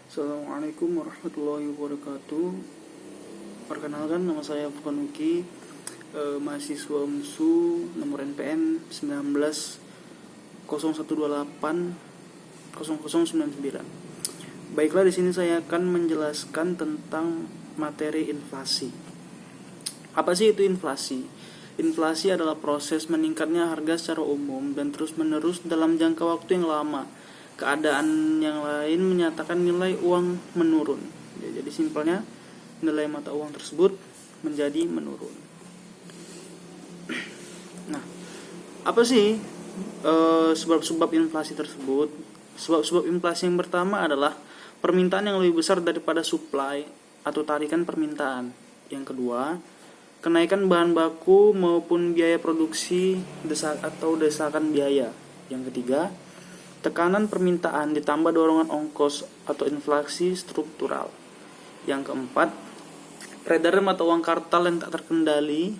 Assalamualaikum warahmatullahi wabarakatuh. Perkenalkan, nama saya Furqan Uki, mahasiswa UMSU, nomor NPM 19 0128 0099. Baiklah, di sini saya akan menjelaskan tentang materi inflasi. Apa sih itu inflasi? Inflasi adalah proses meningkatnya harga secara umum dan terus-menerus dalam jangka waktu yang lama. Keadaan yang lain menyatakan nilai uang menurun. Jadi simpelnya nilai mata uang tersebut menjadi menurun. Nah, apa sih sebab-sebab inflasi tersebut? Sebab-sebab inflasi yang pertama adalah permintaan yang lebih besar daripada supply atau tarikan permintaan. Yang kedua, kenaikan bahan baku maupun biaya produksi atau desakan biaya. Yang ketiga, tekanan permintaan ditambah dorongan ongkos atau inflasi struktural. Yang keempat, peredaran mata uang kartal yang tak terkendali.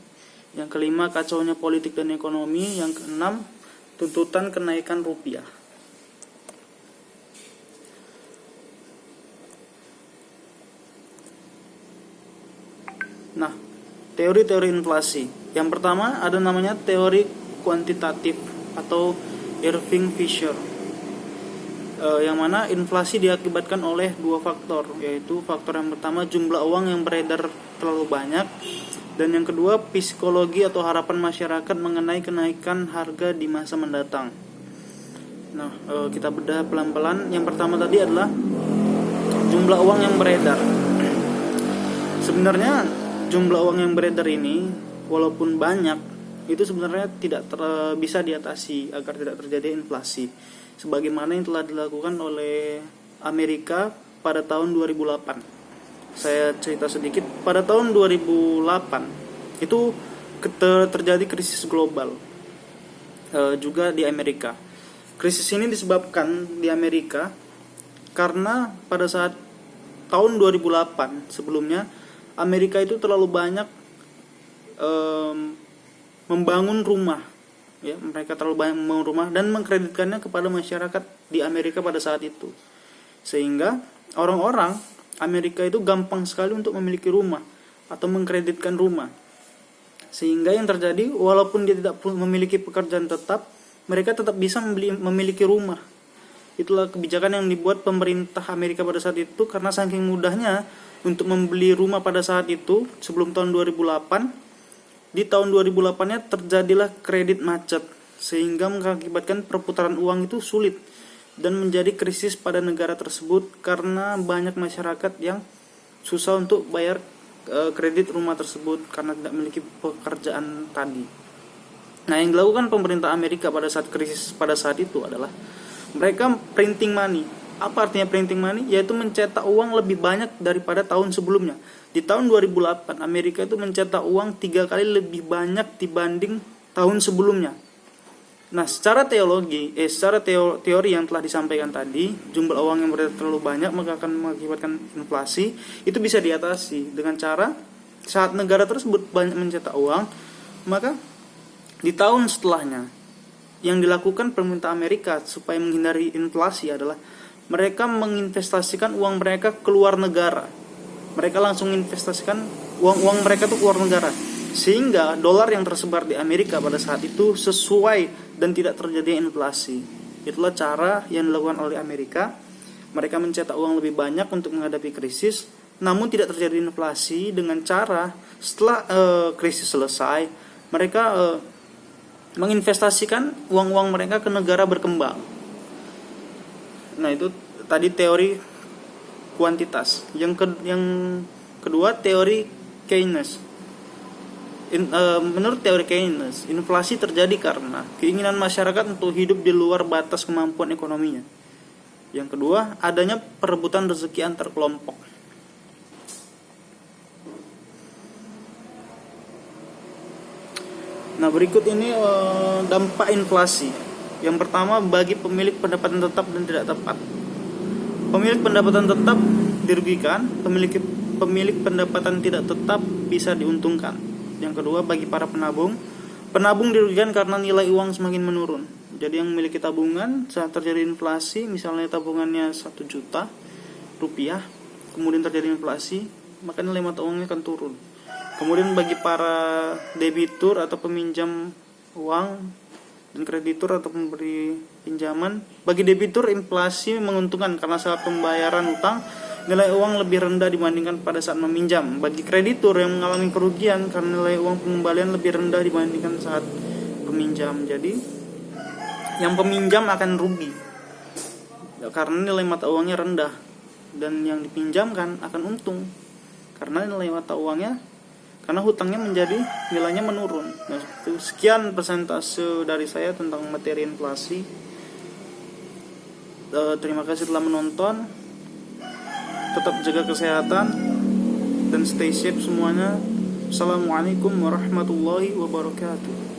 Yang kelima, kacaunya politik dan ekonomi. Yang keenam, tuntutan kenaikan rupiah. Nah, teori-teori inflasi. Yang pertama ada namanya teori kuantitatif atau Irving Fisher. Yang mana inflasi diakibatkan oleh dua faktor, yaitu faktor yang pertama jumlah uang yang beredar terlalu banyak, dan yang kedua psikologi atau harapan masyarakat mengenai kenaikan harga di masa mendatang. Nah, kita bedah pelan-pelan. Yang pertama tadi adalah jumlah uang yang beredar. Sebenarnya jumlah uang yang beredar ini walaupun banyak, itu sebenarnya tidak bisa diatasi agar tidak terjadi inflasi, sebagaimana yang telah dilakukan oleh Amerika pada tahun 2008. Saya cerita sedikit. Pada tahun 2008 itu terjadi krisis global juga di Amerika. Krisis ini disebabkan di Amerika karena pada saat tahun 2008 sebelumnya Amerika itu terlalu banyak membangun rumah. Ya, mereka terlalu banyak membangun rumah dan mengkreditkannya kepada masyarakat di Amerika pada saat itu, sehingga orang-orang Amerika itu gampang sekali untuk memiliki rumah atau mengkreditkan rumah, sehingga yang terjadi walaupun dia tidak memiliki pekerjaan tetap, mereka tetap bisa memiliki rumah. Itulah kebijakan yang dibuat pemerintah Amerika pada saat itu, karena saking mudahnya untuk membeli rumah pada saat itu sebelum tahun 2008. Di tahun 2008-nya terjadilah kredit macet, sehingga mengakibatkan perputaran uang itu sulit dan menjadi krisis pada negara tersebut karena banyak masyarakat yang susah untuk bayar kredit rumah tersebut karena tidak memiliki pekerjaan tadi. Nah, yang dilakukan pemerintah Amerika pada saat krisis pada saat itu adalah mereka printing money. Apa artinya printing money? Yaitu mencetak uang lebih banyak daripada tahun sebelumnya. Di tahun 2008 Amerika itu mencetak uang 3 kali lebih banyak dibanding tahun sebelumnya. Nah, secara teori yang telah disampaikan tadi, jumlah uang yang beredar terlalu banyak maka akan mengakibatkan inflasi. Itu bisa diatasi dengan cara saat negara tersebut banyak mencetak uang, maka di tahun setelahnya yang dilakukan pemerintah Amerika supaya menghindari inflasi adalah mereka menginvestasikan uang mereka ke luar negara. Mereka langsung investasikan uang mereka itu keluar negara, sehingga dolar yang tersebar di Amerika pada saat itu sesuai dan tidak terjadi inflasi. Itulah cara yang dilakukan oleh Amerika. Mereka mencetak uang lebih banyak untuk menghadapi krisis, namun tidak terjadi inflasi dengan cara setelah krisis selesai mereka menginvestasikan uang-uang mereka ke negara berkembang. Nah, itu tadi teori kuantitas. Yang kedua teori Keynes. Menurut teori Keynes, inflasi terjadi karena keinginan masyarakat untuk hidup di luar batas kemampuan ekonominya. Yang kedua, adanya perebutan rezeki antar kelompok. Nah, berikut ini dampak inflasi. Yang pertama, bagi pemilik pendapatan tetap dan tidak tepat. Pemilik pendapatan tetap dirugikan, pemilik pendapatan tidak tetap bisa diuntungkan. Yang kedua, bagi para penabung dirugikan karena nilai uang semakin menurun. Jadi yang memiliki tabungan saat terjadi inflasi, misalnya tabungannya 1 juta, rupiah, kemudian terjadi inflasi, maka nilai mata uangnya akan turun. Kemudian bagi para debitur atau peminjam uang dan kreditur atau pemberi pinjaman, bagi debitur inflasi menguntungkan karena saat pembayaran utang nilai uang lebih rendah dibandingkan pada saat meminjam. Bagi kreditur yang mengalami kerugian karena nilai uang pengembalian lebih rendah dibandingkan saat peminjam. Jadi yang peminjam akan rugi karena nilai mata uangnya rendah, dan yang dipinjamkan akan untung karena nilai mata uangnya, karena hutangnya menjadi nilainya menurun. Nah, sekian persentase dari saya tentang materi inflasi. Terima kasih telah menonton. Tetap jaga kesehatan dan stay safe semuanya. Assalamualaikum warahmatullahi wabarakatuh.